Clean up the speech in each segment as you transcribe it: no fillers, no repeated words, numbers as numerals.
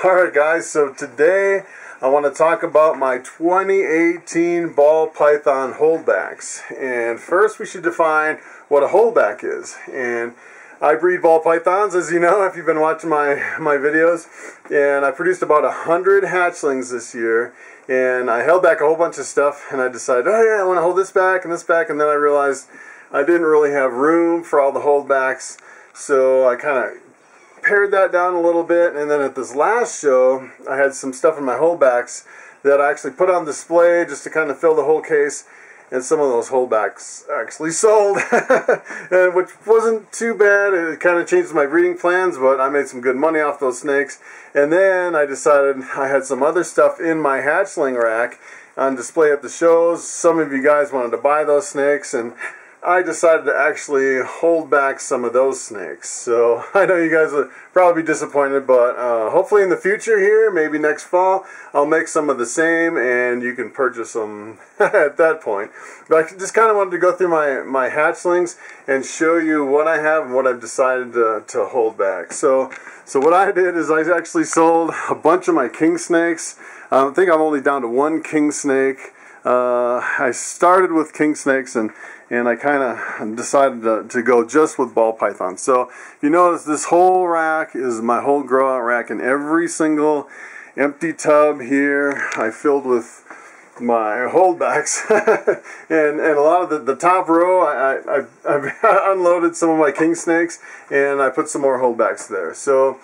Alright guys, so today I want to talk about my 2018 ball python holdbacks. And first we should define what a holdback is. And I breed ball pythons, as you know, if you've been watching my videos. And I produced about 100 hatchlings this year. And I held back a whole bunch of stuff, and I decided, oh yeah, I want to hold this back, and then I realized I didn't really have room for all the holdbacks. So I kind of pared that down a little bit, and then at this last show I had some stuff in my holdbacks that I actually put on display just to kind of fill the whole case, and some of those holdbacks actually sold, which wasn't too bad. It kind of changed my breeding plans, but I made some good money off those snakes. And then I decided I had some other stuff in my hatchling rack on display at the shows. Some of you guys wanted to buy those snakes, and I decided to actually hold back some of those snakes. So I know you guys will probably be disappointed, but hopefully in the future here, maybe next fall, I'll make some of the same and you can purchase them at that point. But I just kind of wanted to go through my hatchlings and show you what I have and what I've decided to hold back. So what I did is I actually sold a bunch of my king snakes. I think I'm only down to one king snake. I started with king snakes and I kind of decided to go just with ball pythons. So if you notice, this whole rack is my whole grow out rack, and every single empty tub here I filled with my holdbacks. and a lot of the top row I've unloaded some of my king snakes, and I put some more holdbacks there. So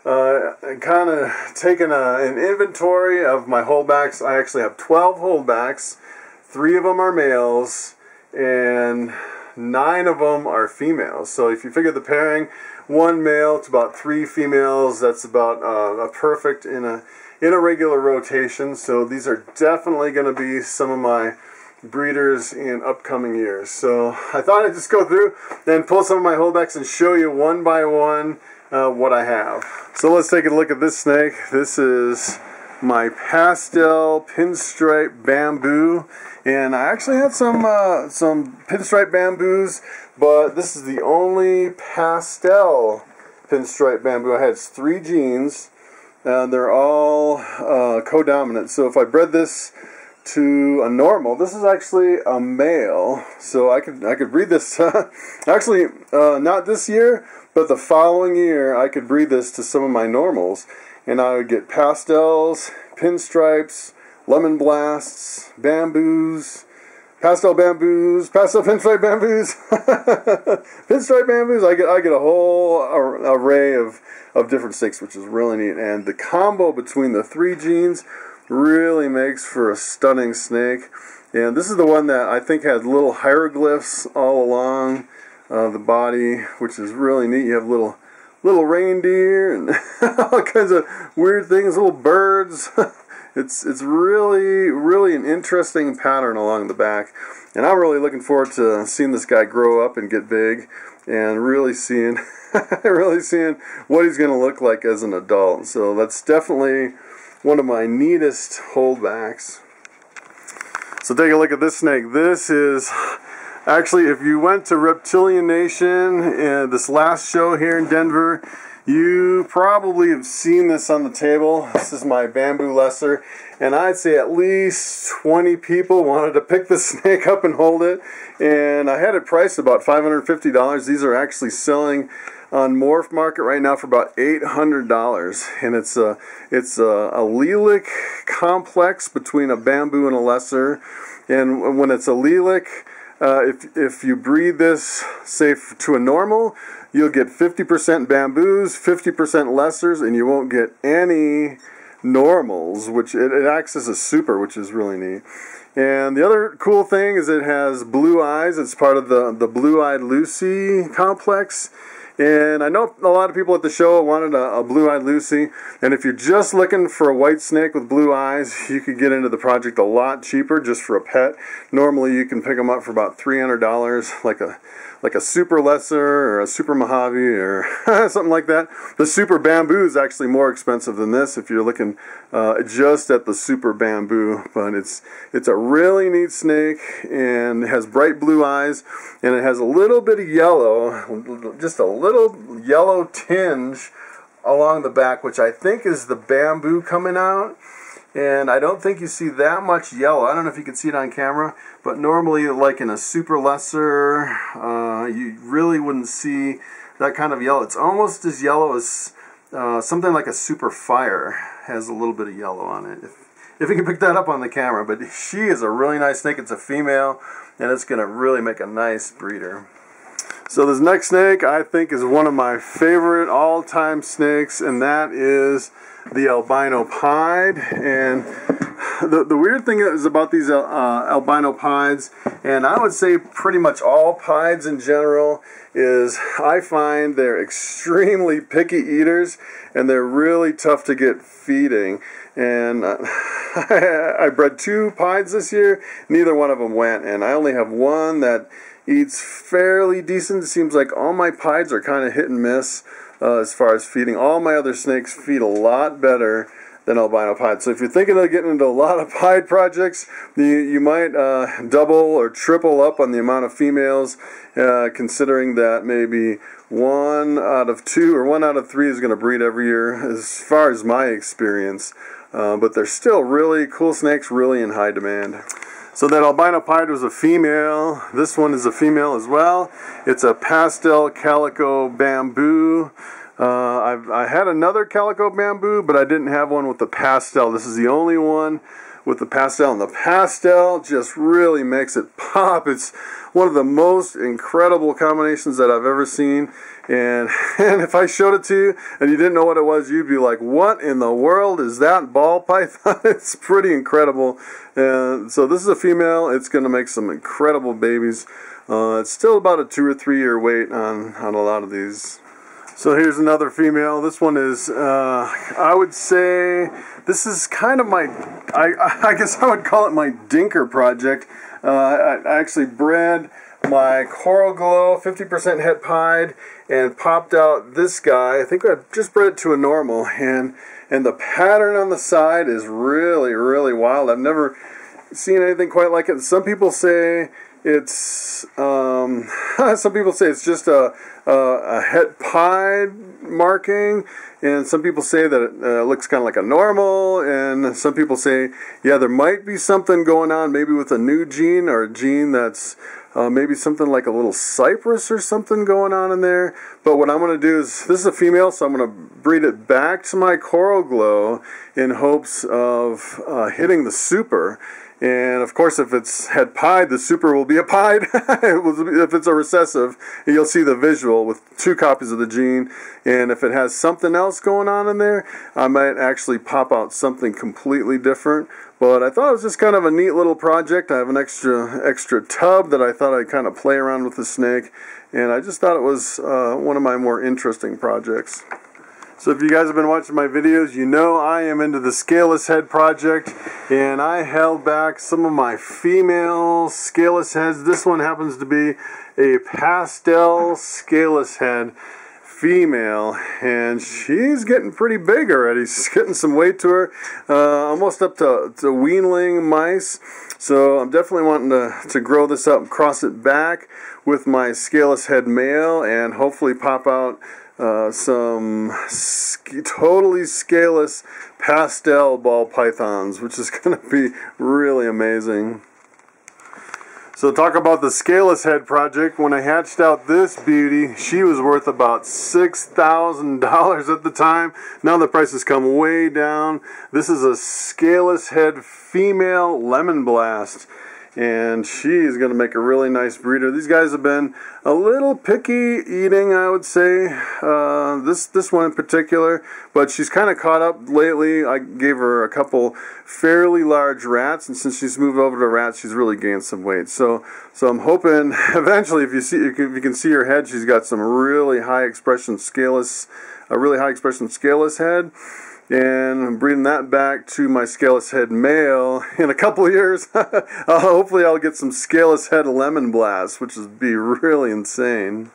I kind of taken an inventory of my holdbacks. I actually have 12 holdbacks. 3 of them are males, and 9 of them are females. So if you figure the pairing, 1 male to about 3 females, that's about a perfect in a regular rotation. So these are definitely going to be some of my breeders in upcoming years. So I thought I'd just go through and pull some of my holdbacks and show you one by one what I have. So let's take a look at this snake. This is my Pastel pinstripe bamboo, and I actually had some pinstripe bamboos, but this is the only Pastel pinstripe bamboo I had. It's 3 genes, and they're all co-dominant. So if I bred this to a normal, this is actually a male, so I could breed this actually not this year, but the following year I could breed this to some of my normals, and I would get pastels, pinstripes, lemon blasts, bamboos, pastel pinstripe bamboos, pinstripe bamboos. I get a whole array of different snakes, which is really neat. And the combo between the 3 genes really makes for a stunning snake. And this is the one that I think has little hieroglyphs all along the body, which is really neat. You have little reindeer and all kinds of weird things, little birds. It's really an interesting pattern along the back, and I'm really looking forward to seeing this guy grow up and get big, and really seeing what he's going to look like as an adult. So that's definitely one of my neatest holdbacks. So take a look at this snake. This is actually, if you went to Reptilian Nation this last show here in Denver, you probably have seen this on the table. This is my bamboo lesser, and I'd say at least 20 people wanted to pick the snake up and hold it, and I had it priced about $550. These are actually selling on Morph Market right now for about $800, and it's a allelic complex between a bamboo and a lesser. And when it's allelic, if you breed this, say, to a normal, you'll get 50% bamboos, 50% lessers, and you won't get any normals, which it acts as a super, which is really neat. And the other cool thing is it has blue eyes. It's part of the Blue-Eyed Lucy complex. And I know a lot of people at the show wanted a Blue-Eyed Lucy, and if you're just looking for a white snake with blue eyes, you could get into the project a lot cheaper just for a pet. Normally you can pick them up for about $300, like a super lesser or a super Mojave or something like that. The super bamboo is actually more expensive than this if you're looking just at the super bamboo, but it's a really neat snake, and it has bright blue eyes, and it has a little bit of yellow, just a little yellow tinge along the back, which I think is the bamboo coming out. And I don't think you see that much yellow. I don't know if you can see it on camera, but normally, like in a super lesser, you really wouldn't see that kind of yellow. It's almost as yellow as something like a super fire has a little bit of yellow on it. If you can pick that up on the camera. But she is a really nice snake. It's a female, and it's going to really make a nice breeder. So this next snake I think is one of my favorite all-time snakes, and that is the albino pied. And the weird thing is about these albino pieds, and I would say pretty much all pieds in general, is I find they're extremely picky eaters, and they're really tough to get feeding. And I bred 2 pieds this year. Neither one of them went, and I only have one that eats fairly decent. It seems like all my pieds are kind of hit and miss as far as feeding. All my other snakes feed a lot better than albino pied. So if you're thinking of getting into a lot of pied projects, you might double or triple up on the amount of females, considering that maybe 1 out of 2 or 1 out of 3 is going to breed every year, as far as my experience. But they're still really cool snakes, really in high demand. So that albino pied was a female. This one is a female as well. It's a pastel calico bamboo. I had another calico bamboo, but I didn't have one with the pastel. This is the only one with the pastel, and the pastel just really makes it pop. It's one of the most incredible combinations that I've ever seen. And if I showed it to you and you didn't know what it was, you'd be like, what in the world is that ball python? It's pretty incredible. So this is a female. It's going to make some incredible babies. It's still about a 2 or 3 year wait on a lot of these. So here's another female. This one is, I would say, this is kind of my, I guess I would call it my dinker project. I actually bred my Coral Glow 50% het pied and popped out this guy. I think I just bred it to a normal, and the pattern on the side is really, really wild. I've never seen anything quite like it. Some people say it's just a het pied marking, and some people say that it looks kind of like a normal, and some people say, yeah, there might be something going on, maybe with a new gene, or a gene that's maybe something like a little cypress or something going on in there. But what I'm going to do is, this is a female, so I'm going to breed it back to my Coral Glow in hopes of hitting the super. And of course, if it's het pied, the super will be a pied. If it's a recessive, you'll see the visual with 2 copies of the gene. And if it has something else going on in there, I might actually pop out something completely different. But I thought it was just kind of a neat little project. I have an extra tub that I thought I'd kind of play around with the snake, and I just thought it was one of my more interesting projects. So if you guys have been watching my videos, you know I am into the Scaleless head project, and I held back some of my female Scaleless heads. This one happens to be a pastel Scaleless head female, and she's getting pretty big already. She's getting some weight to her, almost up to weanling mice. So I'm definitely wanting to grow this up, cross it back with my Scaleless head male, and hopefully pop out some totally scaleless pastel ball pythons, which is going to be really amazing. So talk about the Scaleless head project. When I hatched out this beauty, she was worth about $6,000 at the time. Now the price has come way down. This is a Scaleless head female lemon blast, and she is going to make a really nice breeder. These guys have been a little picky eating, I would say, this one in particular, but she's kind of caught up lately. I gave her a couple fairly large rats, and since she's moved over to rats, she's really gained some weight. So I'm hoping eventually, if you can see her head, she's got some really high expression Scaleless, a really high expression Scaleless head. And I'm breeding that back to my Scaleless head male in a couple of years. Hopefully I'll get some Scaleless head lemon blasts, which would be really insane.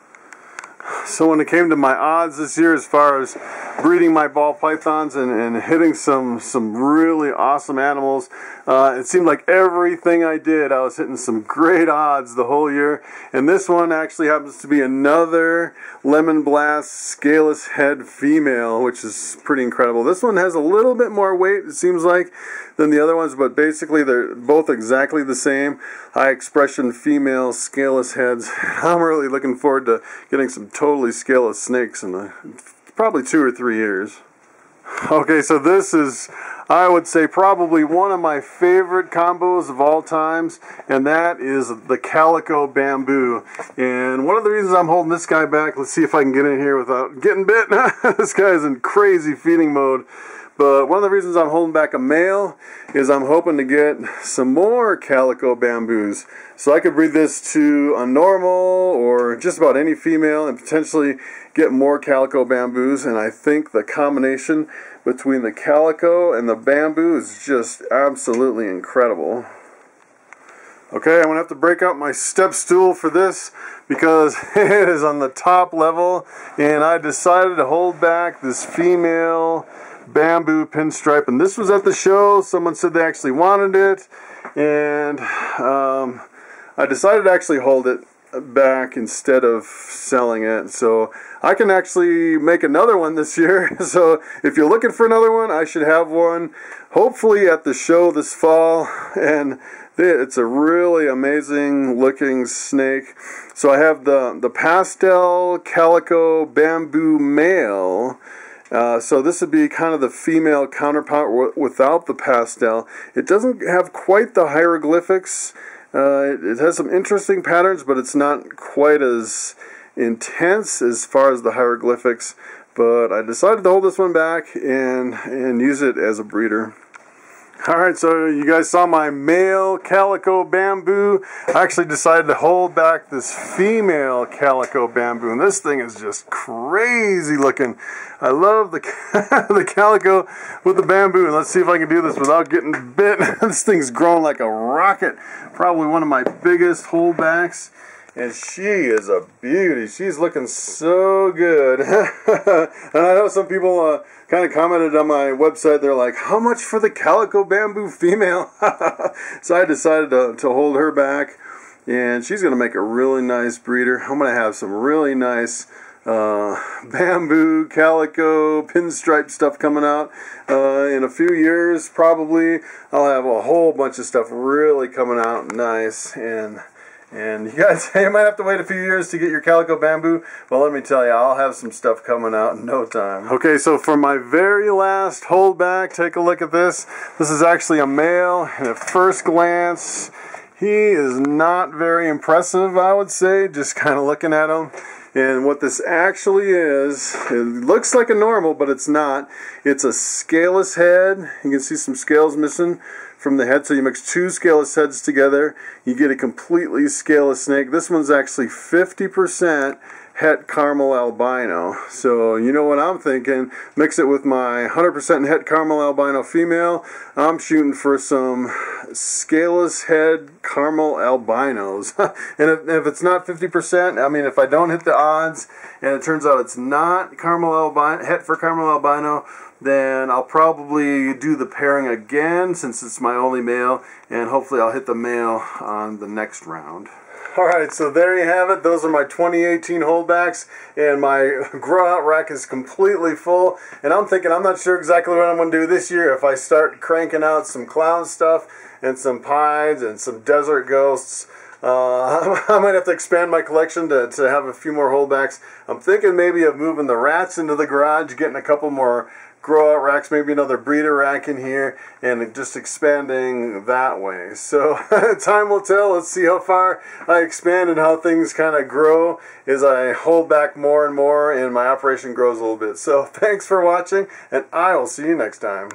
So when it came to my odds this year as far as breeding my ball pythons and hitting some really awesome animals, it seemed like everything I did, I was hitting some great odds the whole year. And this one actually happens to be another Lemon Blast Scaleless head female, which is pretty incredible. This one has a little bit more weight, it seems like, than the other ones, but basically they're both exactly the same. High expression female scaleless heads. I'm really looking forward to getting some totally scaleless snakes in probably 2 or 3 years. Okay, so this is, I would say, probably one of my favorite combos of all times, and that is the Calico Bamboo. And one of the reasons I'm holding this guy back, let's see if I can get in here without getting bit. This guy is in crazy feeding mode. But one of the reasons I'm holding back a male is I'm hoping to get some more Calico Bamboos. So I could breed this to a normal or just about any female and potentially get more Calico Bamboos. And I think the combination between the Calico and the Bamboo is just absolutely incredible. Okay, I'm going to have to break out my step stool for this because it is on the top level. And I decided to hold back this female Bamboo pinstripe, and this was at the show. Someone said they actually wanted it, and I decided to actually hold it back instead of selling it, so I can actually make another one this year. So if you're looking for another one, I should have one hopefully at the show this fall. And it's a really amazing looking snake. So I have the Pastel Calico Bamboo male. So this would be kind of the female counterpart without the pastel. It doesn't have quite the hieroglyphics. It has some interesting patterns, but it's not quite as intense as far as the hieroglyphics. But I decided to hold this one back and use it as a breeder. Alright, so you guys saw my male Calico Bamboo. I actually decided to hold back this female Calico Bamboo, and this thing is just crazy looking. I love the the Calico with the Bamboo, and let's see if I can do this without getting bit. This thing's growing like a rocket. Probably one of my biggest holdbacks. And she is a beauty. She's looking so good. And I know some people kind of commented on my website. They're like, how much for the Calico Bamboo female? So I decided to hold her back. And she's going to make a really nice breeder. I'm going to have some really nice bamboo, calico, pinstripe stuff coming out. In a few years, probably, I'll have a whole bunch of stuff really coming out nice. And you guys, you might have to wait a few years to get your Calico Bamboo. Well, let me tell you, I'll have some stuff coming out in no time. Okay, so for my very last holdback, take a look at this. This is actually a male, and at first glance, he is not very impressive, I would say, just kind of looking at him. And what this actually is, it looks like a normal, but it's not. It's a scaleless head. You can see some scales missing from the head, so you mix 2 scaleless heads together, you get a completely scaleless snake. This one's actually 50% het caramel albino. So you know what I'm thinking, mix it with my 100% het caramel albino female, I'm shooting for some scaleless head caramel albinos. And if it's not 50%, I mean, if I don't hit the odds and it turns out it's not caramel albino, het for caramel albino, then I'll probably do the pairing again since it's my only male, and hopefully I'll hit the male on the next round. Alright, so there you have it. Those are my 2018 holdbacks, and my grow out rack is completely full. And I'm thinking, I'm not sure exactly what I'm going to do this year. If I start cranking out some clown stuff and some pies and some desert ghosts, I might have to expand my collection to have a few more holdbacks. I'm thinking maybe of moving the rats into the garage, getting a couple more grow out racks, maybe another breeder rack in here, and just expanding that way. So time will tell. Let's see how far I expand and how things kind of grow as I hold back more and more and my operation grows a little bit. So thanks for watching, and I will see you next time.